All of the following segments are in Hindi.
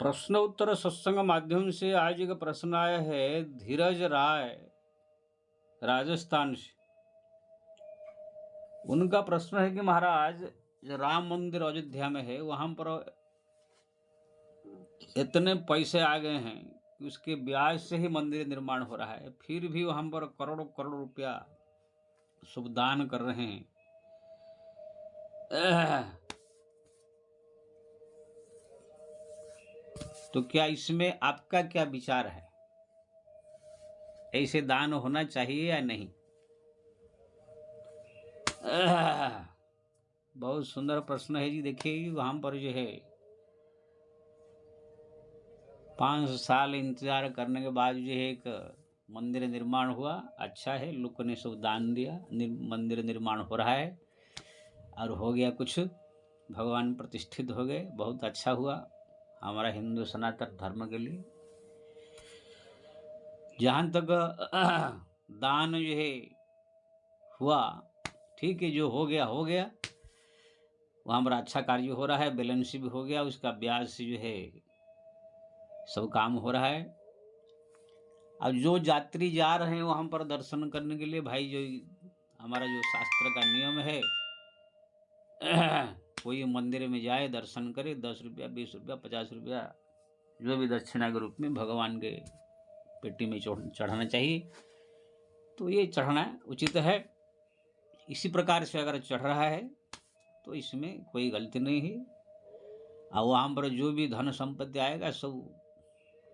प्रश्न उत्तर सत्संग माध्यम से आज एक प्रश्न आया है धीरज राय राजस्थान से। उनका प्रश्न है कि महाराज, जो राम मंदिर अयोध्या में है वहां पर इतने पैसे आ गए हैं कि उसके ब्याज से ही मंदिर निर्माण हो रहा है, फिर भी वहां पर करोड़ों करोड़ रुपया सब दान कर रहे हैं। तो क्या इसमें आपका क्या विचार है? ऐसे दान होना चाहिए या नहीं? बहुत सुंदर प्रश्न है जी। देखिए, वहां पर जो है 5 साल इंतजार करने के बाद जो है एक मंदिर निर्माण हुआ। अच्छा है, लोगों ने सब दान दिया, मंदिर निर्माण हो रहा है और हो गया कुछ, भगवान प्रतिष्ठित हो गए, बहुत अच्छा हुआ हमारा हिंदू सनातन धर्म के लिए। जहाँ तक दान जो है हुआ, ठीक है, जो हो गया हो गया, वहाँ पर अच्छा कार्य हो रहा है, बैलेंस भी हो गया, उसका ब्याज से जो है सब काम हो रहा है। अब जो यात्री जा रहे हैं वहाँ पर दर्शन करने के लिए, भाई, जो हमारा जो शास्त्र का नियम है, कोई मंदिर में जाए, दर्शन करे, 10 रुपया, 20 रुपया, 50 रुपया, जो भी दक्षिणा के रूप में भगवान के पेटी में चढ़ाना चाहिए, तो ये चढ़ना उचित है। इसी प्रकार से अगर चढ़ रहा है तो इसमें कोई गलती नहीं है। और वहाँ पर जो भी धन संपत्ति आएगा सब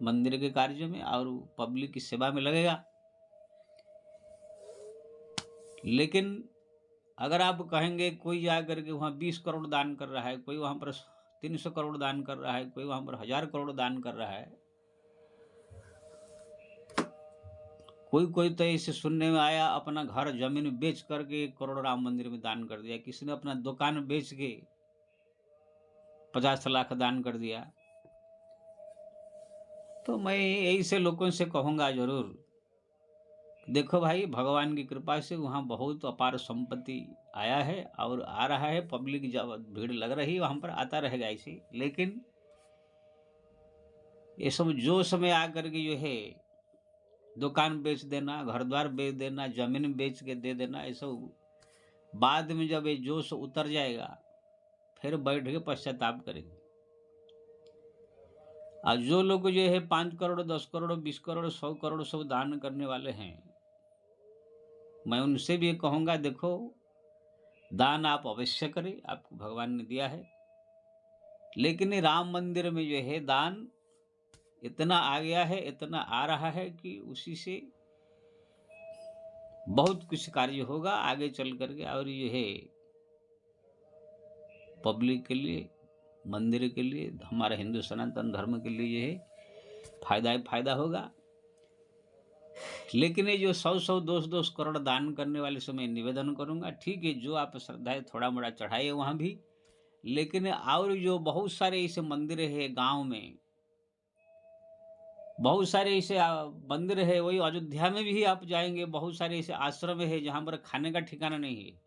मंदिर के कार्य में और पब्लिक की सेवा में लगेगा। लेकिन अगर आप कहेंगे कोई जा करके वहाँ 20 करोड़ दान कर रहा है, कोई वहाँ पर 300 करोड़ दान कर रहा है, कोई वहाँ पर 1000 करोड़ दान कर रहा है, कोई तो ऐसे सुनने में आया अपना घर जमीन बेच करके 1 करोड़ राम मंदिर में दान कर दिया, किसी ने अपना दुकान बेच के 50 लाख दान कर दिया। तो मैं ऐसे लोगों से कहूँगा जरूर, देखो भाई, भगवान की कृपा से वहाँ बहुत अपार संपत्ति आया है और आ रहा है, पब्लिक जब भीड़ लग रही है वहाँ पर आता रहेगा ऐसे। लेकिन ये सब जो समय आकर के जो है दुकान बेच देना, घर द्वार बेच देना, जमीन बेच के दे देना, ये सब बाद में जब ये जोश उतर जाएगा फिर बैठ के पश्चाताप करेंगे। और जो लोग जो है 5 करोड़, 10 करोड़, 20 करोड़, 100 करोड़ सब दान करने वाले हैं, मैं उनसे भी कहूँगा, देखो, दान आप अवश्य करें, आपको भगवान ने दिया है। लेकिन राम मंदिर में जो है दान इतना आ गया है, इतना आ रहा है कि उसी से बहुत कुछ कार्य होगा आगे चल करके, और ये है पब्लिक के लिए, मंदिर के लिए, हमारा हिंदू सनातन धर्म के लिए ये है फायदा ही फायदा होगा। लेकिन ये जो 100-100, 200-200 करोड़ दान करने वाले से मैं निवेदन करूंगा, ठीक है, जो आप श्रद्धा है थोड़ा मोड़ा चढ़ाइए वहां भी। लेकिन और जो बहुत सारे ऐसे मंदिर है गांव में, बहुत सारे ऐसे मंदिर है, वही अयोध्या में भी आप जाएंगे, बहुत सारे ऐसे आश्रम है जहां पर खाने का ठिकाना नहीं है।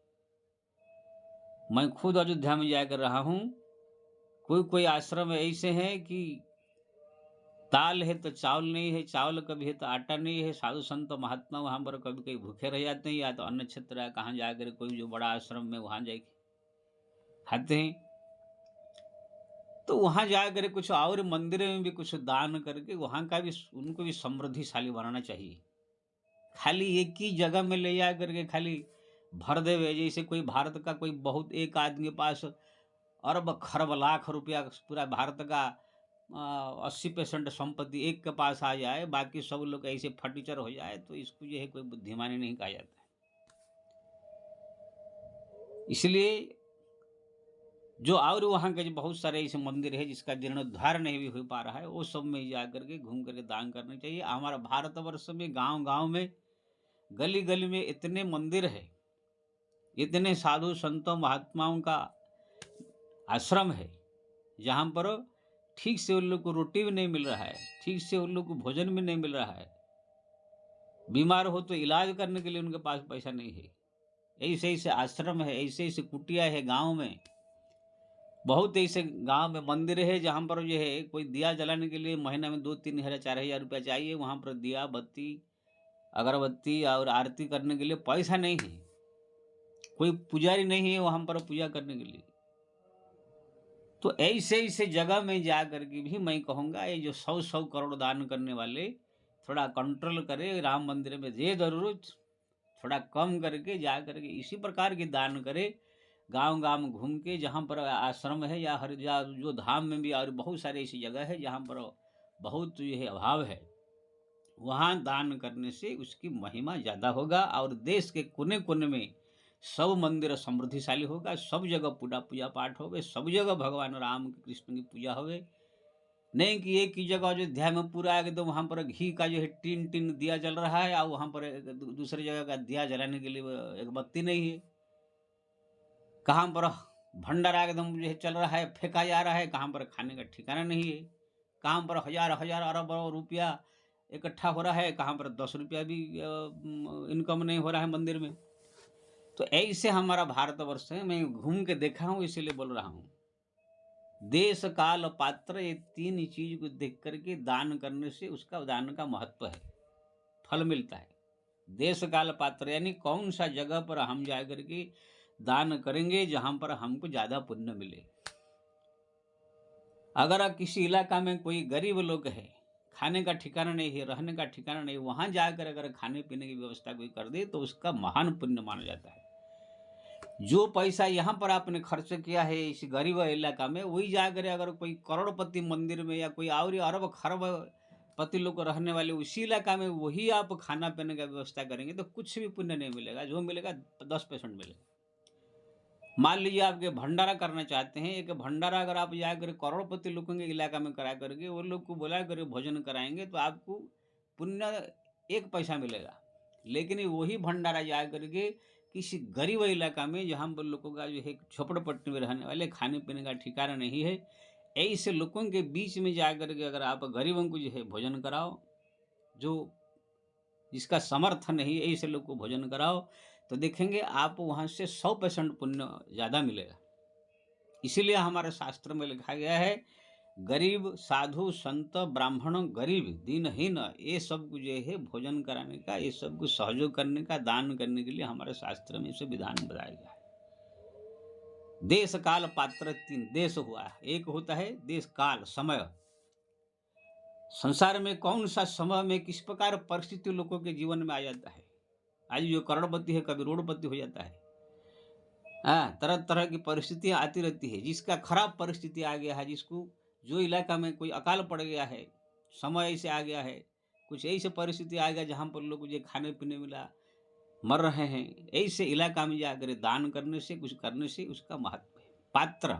मैं खुद अयोध्या में जाकर रहा हूं। कोई कोई आश्रम ऐसे हैं कि दाल है तो चावल नहीं है, चावल कभी है तो आटा नहीं है। साधु संत महात्मा वहां पर कभी कभी भूखे रह जाते हैं, या तो अन्न क्षेत्र है, कहाँ जाकर कोई जो बड़ा आश्रम में वहां जाके खाते हैं। तो वहां जाकर कुछ और मंदिर में भी कुछ दान करके वहां का भी उनको भी समृद्धिशाली बनाना चाहिए। खाली एक ही जगह में ले जा करके खाली भर देवे, जैसे कोई भारत का कोई बहुत एक आदमी के पास अरब खरब लाख रुपया पूरा भारत का 80% संपत्ति एक के पास आ जाए, बाकी सब लोग ऐसे फटीचर हो जाए, तो इसको जो है कोई बुद्धिमानी नहीं कहा जाता है। इसलिए जो और वहाँ के जो बहुत सारे ऐसे मंदिर है जिसका जीर्णोद्धार नहीं भी हो पा रहा है, वो सब में जा करके घूम करके दान करना चाहिए। हमारा भारतवर्ष में गांव गांव में, गली गली में इतने मंदिर है, इतने साधु संतों महात्माओं का आश्रम है, जहाँ पर ठीक से उन लोग को रोटी भी नहीं मिल रहा है, ठीक से उन लोग को भोजन भी नहीं मिल रहा है, बीमार हो तो इलाज करने के लिए उनके पास पैसा नहीं है। ऐसे ऐसे आश्रम है, ऐसे ऐसे कुटिया है गांव में, बहुत ऐसे गाँव में मंदिर है जहाँ पर जो है कोई दिया जलाने के लिए महीना में 2-3 हज़ार 4,000 रुपया चाहिए, वहाँ पर दिया, बत्ती, अगरबत्ती और आरती करने के लिए पैसा नहीं है। कोई पुजारी नहीं है वहाँ पर पूजा करने के लिए। तो ऐसे-ऐसे जगह में जा कर के भी मैं कहूँगा ये जो 100-100 करोड़ दान करने वाले थोड़ा कंट्रोल करें, राम मंदिर में दे ज़रूर, थोड़ा कम करके जा कर के इसी प्रकार के दान करें। गाँव-गाँव घूम के जहाँ पर आश्रम है या हर या जो धाम में भी और बहुत सारी ऐसी जगह है जहाँ पर बहुत जो है अभाव है, वहाँ दान करने से उसकी महिमा ज़्यादा होगा और देश के कोने-कोने में सब मंदिर समृद्धिशाली होगा, सब जगह पूजा पाठ होवे, सब जगह भगवान राम कृष्ण की पूजा होवे। नहीं कि एक ही जगह अयोध्या में पूरा एकदम वहाँ पर घी का जो है टिन-टिन दिया जल रहा है और वहाँ पर दूसरी जगह का दिया जलाने के लिए एक बत्ती नहीं है। कहाँ पर भंडारा एकदम जो है चल रहा है, फेंका जा रहा है, कहाँ पर खाने का ठिकाना नहीं है। कहाँ पर हज़ार-हज़ार, अरब-अरब रुपया इकट्ठा हो रहा है, कहाँ पर ₹10 भी इनकम नहीं हो रहा है मंदिर में। तो ऐसे हमारा भारतवर्ष है, मैं घूम के देखा हूँ इसीलिए बोल रहा हूँ। देश, काल, पात्र ये 3 चीज़ को देख कर के दान करने से उसका दान का महत्व है, फल मिलता है। देश, काल, पात्र यानी कौन-सा जगह पर हम जा कर के दान करेंगे जहाँ पर हमको ज़्यादा पुण्य मिले। अगर किसी इलाका में कोई गरीब लोग है, खाने का ठिकाना नहीं है, रहने का ठिकाना नहीं है, वहाँ जाकर अगर खाने-पीने की व्यवस्था कोई कर दे तो उसका महान पुण्य माना जाता है। जो पैसा यहाँ पर आपने खर्च किया है इस गरीब इलाका में, वही जाकर अगर कोई करोड़पति मंदिर में या कोई और अरब खरब पति लोग रहने वाले उसी इलाका में वही आप खाना-पीने का व्यवस्था करेंगे तो कुछ भी पुण्य नहीं मिलेगा, जो मिलेगा 10% मिलेगा। मान लीजिए आप ये भंडारा करना चाहते हैं, एक भंडारा अगर आप जाकर करोड़पति लोगों के इलाका में करा करके वो लोग को बुला कर भोजन कराएँगे तो आपको पुण्य 1 पैसा मिलेगा। लेकिन वही भंडारा जा कर के किसी गरीब इलाका में जहाँ पर लोगों का जो है झोपड़पट्टी में रहने वाले खाने-पीने का ठिकाना नहीं है, ऐसे लोगों के बीच में जाकर के अगर आप गरीबों को जो है भोजन कराओ, जो जिसका समर्थ नहीं है ऐसे लोग को भोजन कराओ, तो देखेंगे आप वहाँ से 100% पुण्य ज़्यादा मिलेगा। इसीलिए हमारे शास्त्र में लिखा गया है, गरीब, साधु, संत, ब्राह्मण, गरीब, दीनहीन ये सब को जो है भोजन कराने का, ये सब को सहयोग करने का, दान करने के लिए हमारे शास्त्र में इसे विधान बताया गया है। देश, काल, पात्र 3 देश हुआ, एक होता है देश काल, समय। संसार में कौन-सा समय में किस प्रकार परिस्थिति लोगों के जीवन में आ जाता है। आज जो करोड़पति है कभी रोड़पति हो जाता है। हाँ, तरह-तरह की परिस्थितियाँ आती रहती है। जिसका खराब परिस्थिति आ गया है, जिसको जो इलाका में कोई अकाल पड़ गया है, समय ऐसे आ गया है, कुछ ऐसी परिस्थिति आ गया जहाँ पर लोग जो खाने-पीने मिला, मर रहे हैं, ऐसे इलाका में जाकर दान करने से, कुछ करने से उसका महत्व है। पात्र,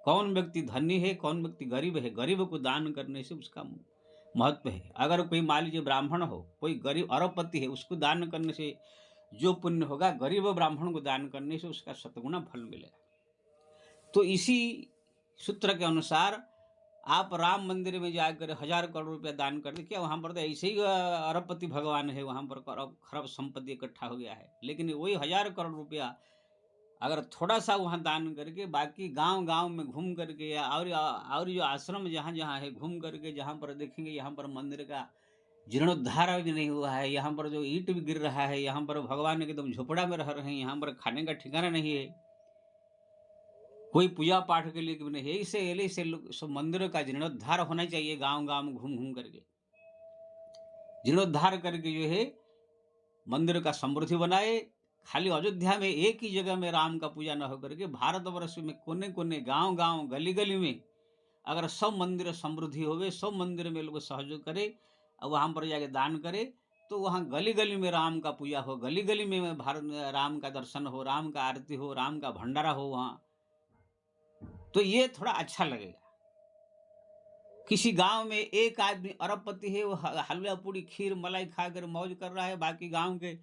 कौन व्यक्ति धनी है, कौन व्यक्ति गरीब है, गरीब को दान करने से उसका महत्व है। अगर कोई मान लीजिए ब्राह्मण हो, कोई गरीब अरबपति है, उसको दान करने से जो पुण्य होगा, गरीब ब्राह्मण को दान करने से उसका शतगुना फल मिलेगा। तो इसी सूत्र के अनुसार आप राम मंदिर में जाकर 1000 करोड़ रुपया दान कर दें, क्या वहाँ पर तो ऐसे ही अरबपति भगवान है, वहाँ पर खरब खरब संपत्ति इकट्ठा हो गया है। लेकिन वही 1000 करोड़ रुपया अगर थोड़ा-सा वहाँ दान करके बाकी गाँव-गाँव में घूम करके या और जो आश्रम जहाँ-जहाँ है घूम करके जहाँ पर देखेंगे यहाँ पर मंदिर का जीर्णोद्धार भी नहीं हुआ है, यहाँ पर जो ईंट भी गिर रहा है, यहाँ पर भगवान एकदम झोपड़ा में रह रहे हैं, यहाँ पर खाने का ठिकाना नहीं है, कोई पूजा पाठ के लिए भी नहीं है। ऐसे लोग सब मंदिरों का जीर्णोद्धार होना चाहिए गाँव-गाँव में घूम-घूम करके। जीर्णोद्धार करके जो है मंदिर का समृद्धि बनाए। खाली अयोध्या में एक ही जगह में राम का पूजा न होकर के भारतवर्ष में कोने-कोने, गाँव-गाँव, गली-गली में अगर सब मंदिर समृद्धि होवे, सब मंदिर में लोग सहयोग करे और वहाँ पर जाके दान करे, तो वहाँ गली-गली में राम का पूजा हो, गली-गली में राम का दर्शन हो, राम का आरती हो, राम का भंडारा हो वहाँ, तो ये थोड़ा अच्छा लगेगा। किसी गाँव में एक आदमी अरबपति है, वो ह हलवा, पूड़ी, खीर, मलाई खाकर मौज कर रहा है, बाकी गाँव के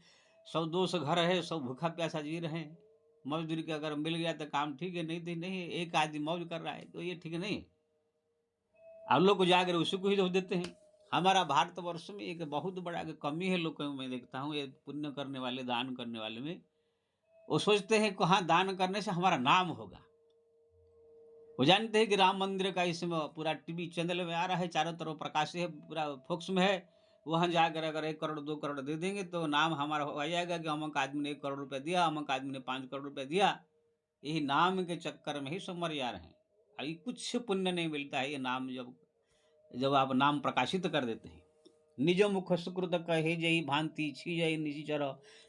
100-200 घर है, सब भूखा-प्यासा जी रहे हैं। मज़दूरी का अगर मिल गया तो काम ठीक है, नहीं तो नहीं है। एक आदमी मौज कर रहा है, तो ये ठीक नहीं है। हम लोग को जाकर उसी को ही दोष देते हैं। हमारा भारतवर्ष में एक बहुत बड़ा एक कमी है लोगों में मैं देखता हूँ, ये पुण्य करने वाले, दान करने वाले में। वो सोचते हैं कि हाँ, दान करने से हमारा नाम होगा। वो जानते हैं कि राम मंदिर का इसमें पूरा टीवी चैनल में आ रहा है, चारों तरफ प्रकाश है, पूरा फोक्स में है। वहाँ जाकर अगर 1 करोड़ 2 करोड़ दे देंगे तो नाम हमारा हो जाएगा कि अमुक आदमी ने 1 करोड़ रुपया दिया, अमुक आदमी ने 5 करोड़ रुपया दिया। यही नाम के चक्कर में ही सब मर जा रहे हैं। अभी कुछ पुण्य नहीं मिलता है ये नाम जब जब आप नाम प्रकाशित कर देते हैं। निज मुख सुकृत कहे जई भांति छी जई निशिचर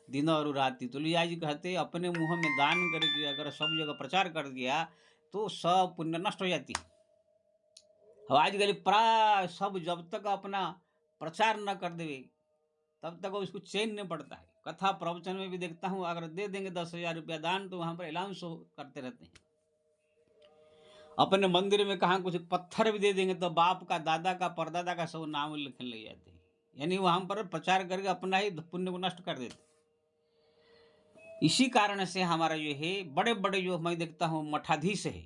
दिन और राति। तुलसीदास जी कहते हैं, अपने मुंह में दान करके अगर सब जगह प्रचार कर दिया तो सब पुण्य नष्ट हो जाती है। अब आजकल प्राय सब जब तक अपना प्रचार न कर देवे तब तक उसको चैन नहीं पड़ता है। कथा प्रवचन में भी देखता हूँ, अगर दे देंगे 10,000 रुपया दान तो वहां पर अनाउंस करते रहते हैं। अपने मंदिर में कहा कुछ पत्थर भी दे देंगे तो बाप का, दादा का, परदादा का सब नाम लिखने लग जाते हैं। यानी वहां पर प्रचार करके अपना ही पुण्य को नष्ट कर देते। इसी कारण से हमारा जो है बड़े बड़े जो मैं देखता हूँ मठाधीश है,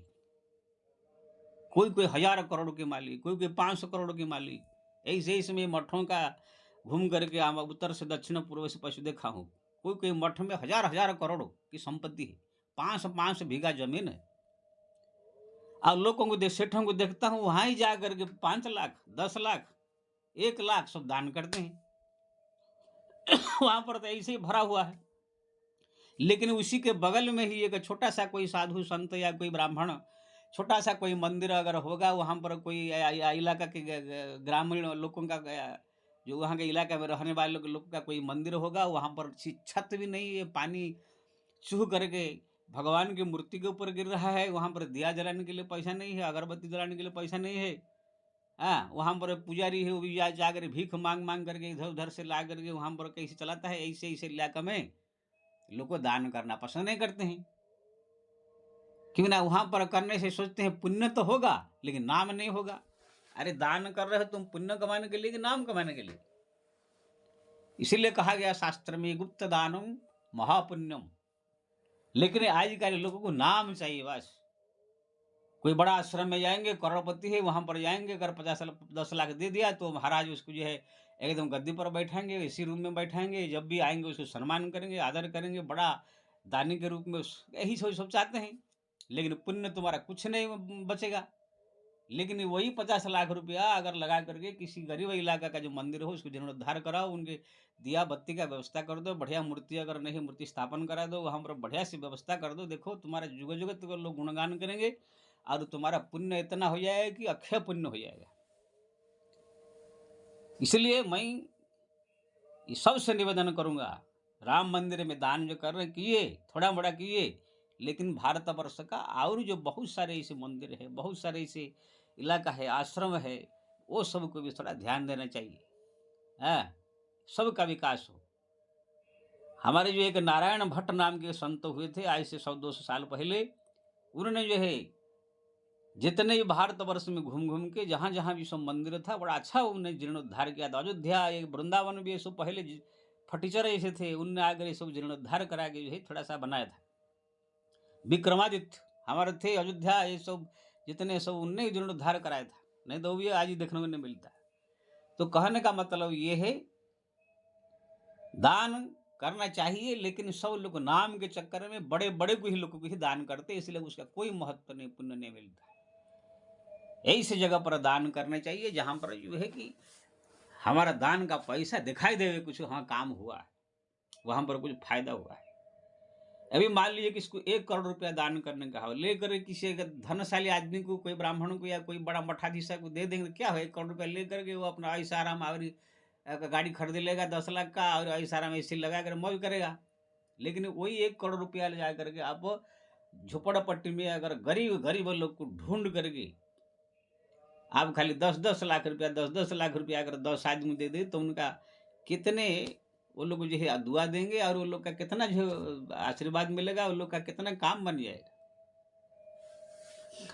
कोई कोई 1000 करोड़ के मालिक, कोई कोई 500 करोड़ के मालिक। ऐसे इसमें मठों का घूम करके हम उत्तर से दक्षिण पूर्व से पश्चिम देखा हूँ। कोई कोई मठ में 1000 करोड़ की संपत्ति है, 500 बीघा जमीन है। और लोगों को सेठों को देखता हूँ वहां ही जा करके 5 लाख 10 लाख 1 लाख सब दान करते हैं। वहां पर तो ऐसे ही भरा हुआ है। लेकिन उसी के बगल में ही एक छोटा सा कोई साधु संत या कोई ब्राह्मण, छोटा सा कोई मंदिर अगर होगा, वहां पर कोई इलाका के ग्रामीण लोगों का, जो वहाँ के इलाका में रहने वाले लोग का कोई मंदिर होगा, वहां पर छत भी नहीं है, पानी चूह करके भगवान की मूर्ति के ऊपर गिर रहा है। वहां पर दिया जलाने के लिए पैसा नहीं है, अगरबत्ती जलाने के लिए पैसा नहीं है। हाँ, वहां पर पुजारी है, वो भी जाकर भीख मांग मांग करके इधर उधर से ला करके वहां पर कैसे चलाता है। ऐसे ऐसे इलाका में लोग को दान करना पसंद नहीं करते हैं, क्योंकि ना वहां पर करने से सोचते हैं पुण्य तो होगा लेकिन नाम नहीं होगा। अरे दान कर रहे हो तुम पुण्य कमाने के लिए कि नाम कमाने के लिए? इसीलिए कहा गया शास्त्र में गुप्त दानम महापुण्यम। लेकिन आजकल लोगों को नाम चाहिए बस। कोई बड़ा आश्रम में जाएंगे, करोड़पति है, वहां पर जाएंगे, अगर 10 लाख दे दिया तो महाराज उसको जो है एकदम गद्दी पर बैठाएंगे, इसी रूम में बैठाएंगे, जब भी आएंगे उसको सम्मान करेंगे, आदर करेंगे, बड़ा दानी के रूप में यही सब चाहते हैं। लेकिन पुण्य तुम्हारा कुछ नहीं बचेगा। लेकिन वही 50 लाख रुपया अगर लगा करके किसी गरीब इलाका का जो मंदिर हो उसको जीर्णोद्धार कराओ, उनके दिया बत्ती का व्यवस्था कर दो, बढ़िया मूर्ति अगर नहीं मूर्ति स्थापन करा दो, वहां पर बढ़िया सी व्यवस्था कर दो, देखो तुम्हारा जुग जुगत को लोग गुणगान करेंगे और तुम्हारा पुण्य इतना हो जाएगा कि अक्षय पुण्य हो जाएगा। इसलिए मैं ये सबसे निवेदन करूंगा, राम मंदिर में दान जो कर रहे किए, थोड़ा बड़ा किए, लेकिन भारतवर्ष का और जो बहुत सारे ऐसे मंदिर है, बहुत सारे ऐसे इलाका है, आश्रम है, वो सबको भी थोड़ा ध्यान देना चाहिए। है, सबका विकास हो। हमारे जो एक नारायण भट्ट नाम के संत हुए थे आज से 100-200 साल पहले, उन्होंने जो है जितने भी भारतवर्ष में घूम घूम के जहाँ जहाँ भी सब मंदिर था बड़ा अच्छा उन्हें जीर्णोद्धार किया था। अयोध्या, एक वृंदावन भी ये सब पहले फटीचर ऐसे थे, उनने आकर ये सब जीर्णोद्धार करा के जो है थोड़ा सा बनाया था। विक्रमादित्य हमारे थे अयोध्या, ये सब जितने सब उनने जीर्णोद्धार कराया था, नहीं तो भी आज ही देखने को नहीं मिलता। तो कहने का मतलब ये है दान करना चाहिए, लेकिन सब लोग नाम के चक्कर में बड़े बड़े को ही लोगों को ही दान करते, इसलिए उसका कोई महत्व नहीं, पुण्य नहीं मिलता। ऐसी जगह पर दान करना चाहिए जहां पर जो है कि हमारा दान का पैसा दिखाई देवे, कुछ हाँ काम हुआ है, वहां पर कुछ फायदा हुआ है। अभी मान लीजिए कि इसको 1 करोड़ रुपया दान करने का हो, लेकर किसी धनशाली आदमी को, कोई ब्राह्मण को या कोई बड़ा मठाधीश को दे देंगे, क्या हो, 1 करोड़ रुपया लेकर के वो अपना ऐसा आराम और गाड़ी खरीद लेगा 10 लाख का, और ऐसा आराम ऐसे लगा कर मौज करेगा। लेकिन वही 1 करोड़ रुपया ले जा करके आप झोपड़पट्टी में अगर गरीब गरीब लोग को ढूंढ करके आप खाली 10-10 लाख रुपया 10-10 लाख रुपया अगर 10 आदमी दे दे तो उनका कितने वो लोग जो है दुआ देंगे, और वो लोग का कितना जो आशीर्वाद मिलेगा, वो लोग का कितना काम बन जाएगा।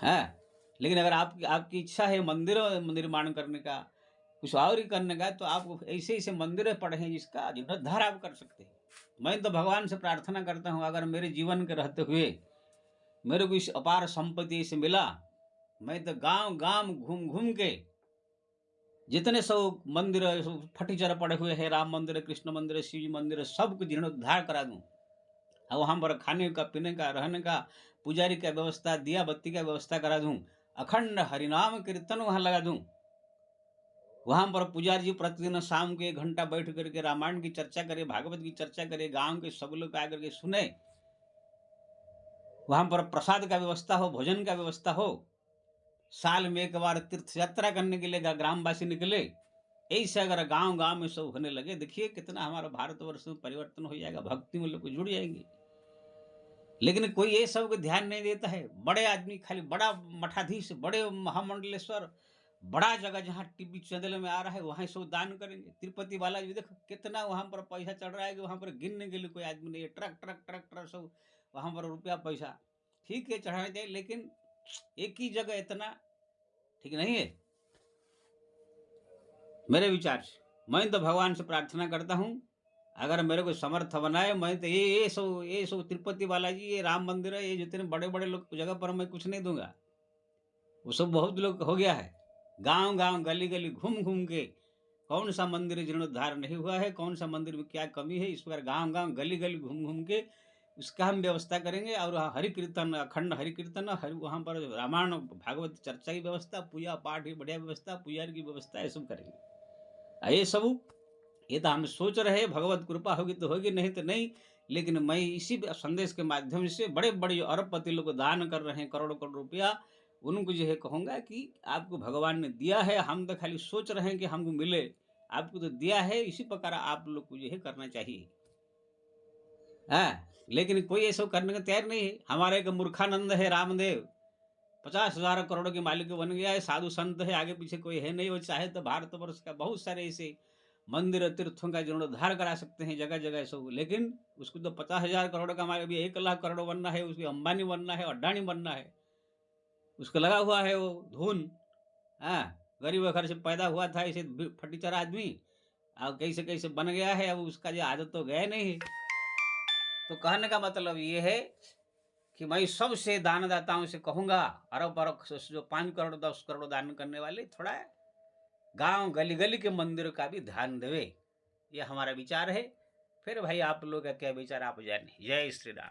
है, लेकिन अगर आपकी इच्छा है मंदिर निर्माण करने का, कुछ और ही करने का, तो आप ऐसे ऐसे मंदिर पड़े हैं जिसका जीर्णोद्धार आप कर सकते हैं। मैं तो भगवान से प्रार्थना करता हूँ, अगर मेरे जीवन के रहते हुए मेरे को इस अपार संपत्ति से मिला, मैं तो गांव गांव घूम घूम के जितने सब मंदिर फटीचर पड़े हुए हैं, राम मंदिर, कृष्ण मंदिर, शिव मंदिर, सबको जीर्णोद्धार करा दूं। और वहां पर खाने का, पीने का, रहने का, पुजारी का व्यवस्था, दिया बत्ती का व्यवस्था करा दूं, अखंड हरिनाम कीर्तन वहां लगा दूं, वहां पर पुजारी जी प्रतिदिन शाम को 1 घंटा बैठ करके रामायण की चर्चा करे, भागवत की चर्चा करे, गांव के सब लोग आकर के सुने, वहां पर प्रसाद का व्यवस्था हो, भोजन का व्यवस्था हो, साल में 1 बार तीर्थ यात्रा करने के लिए ग्रामवासी निकले, ऐसे अगर गांव गांव में सब होने लगे, देखिए कितना हमारा भारतवर्ष में परिवर्तन हो जाएगा, भक्ति में लोग जुड़ जाएंगे। लेकिन कोई ये सब को ध्यान नहीं देता है। बड़े आदमी खाली बड़ा मठाधीश, बड़े महामंडलेश्वर, बड़ा जगह जहाँ टीवी चैनल में आ रहा है वहाँ सब दान करेंगे। तिरुपति बालाजी देखो कितना वहाँ पर पैसा चढ़ रहा है कि वहाँ पर गिनने के लिए कोई आदमी नहीं है। ट्रक ट्रक ट्रक ट्रक सब वहाँ पर रुपया पैसा, ठीक है चढ़ाना चाहिए, लेकिन एक ही जगह इतना ठीक नहीं है मेरे विचार से। मैं तो भगवान से प्रार्थना करता हूँ, अगर मेरे को समर्थ बनाए, मैं तो ये सब तिरुपति बालाजी, ये राम मंदिर है, ये जितने बड़े बड़े लोग जगह पर मैं कुछ नहीं दूंगा। वो सब बहुत लोग हो गया है, गांव गांव गली गली घूम घूम के कौन सा मंदिर जीर्णोद्धार नहीं हुआ है, कौन सा मंदिर में क्या कमी है, इस पर गांव गांव गली गली घूम घूम के उसका हम व्यवस्था करेंगे। और हरि कीर्तन, अखंड हरि कीर्तन, वहाँ पर रामायण भागवत चर्चा की व्यवस्था, पूजा पाठ की बढ़िया व्यवस्था, पुजारी की व्यवस्था, ये सब करेंगे। ये सब ये तो हम सोच रहे हैं, भगवत कृपा होगी तो होगी, नहीं तो नहीं। लेकिन मैं इसी संदेश के माध्यम से बड़े बड़े अरबपति लोग दान कर रहे हैं करोड़ों करोड़ रुपया, उनको जो है कहूँगा कि आपको भगवान ने दिया है, हम तो खाली सोच रहे हैं कि हमको मिले, आपको तो दिया है, इसी प्रकार आप लोग को जो है करना चाहिए। लेकिन कोई ऐसा करने को तैयार नहीं है। हमारे एक मूर्खानंद है रामदेव, 50,000 करोड़ के मालिक बन गया है, साधु संत है, आगे पीछे कोई है नहीं। वो चाहे तो भारतवर्ष का बहुत सारे ऐसे मंदिर तीर्थों का जीर्णोद्धार करा सकते हैं जगह जगह सब, लेकिन उसको तो 50,000 करोड़ का मालिक, अभी 1 लाख करोड़ बनना है, उसको अंबानी बनना है, अडानी बनना है, उसको लगा हुआ है वो धुन। गरीब घर से पैदा हुआ था ऐसे फटीचर आदमी, अब कैसे कैसे बन गया है, अब उसका जो आदत तो गया नहीं है। तो कहने का मतलब ये है कि मैं सबसे दानदाताओं से कहूंगा, अरब अरब जो 5 करोड़ 10 करोड़ दान करने वाले, थोड़ा गांव गली गली के मंदिर का भी ध्यान देवे, ये हमारा विचार है। फिर भाई आप लोग का क्या विचार आप जाने। जय श्री राम।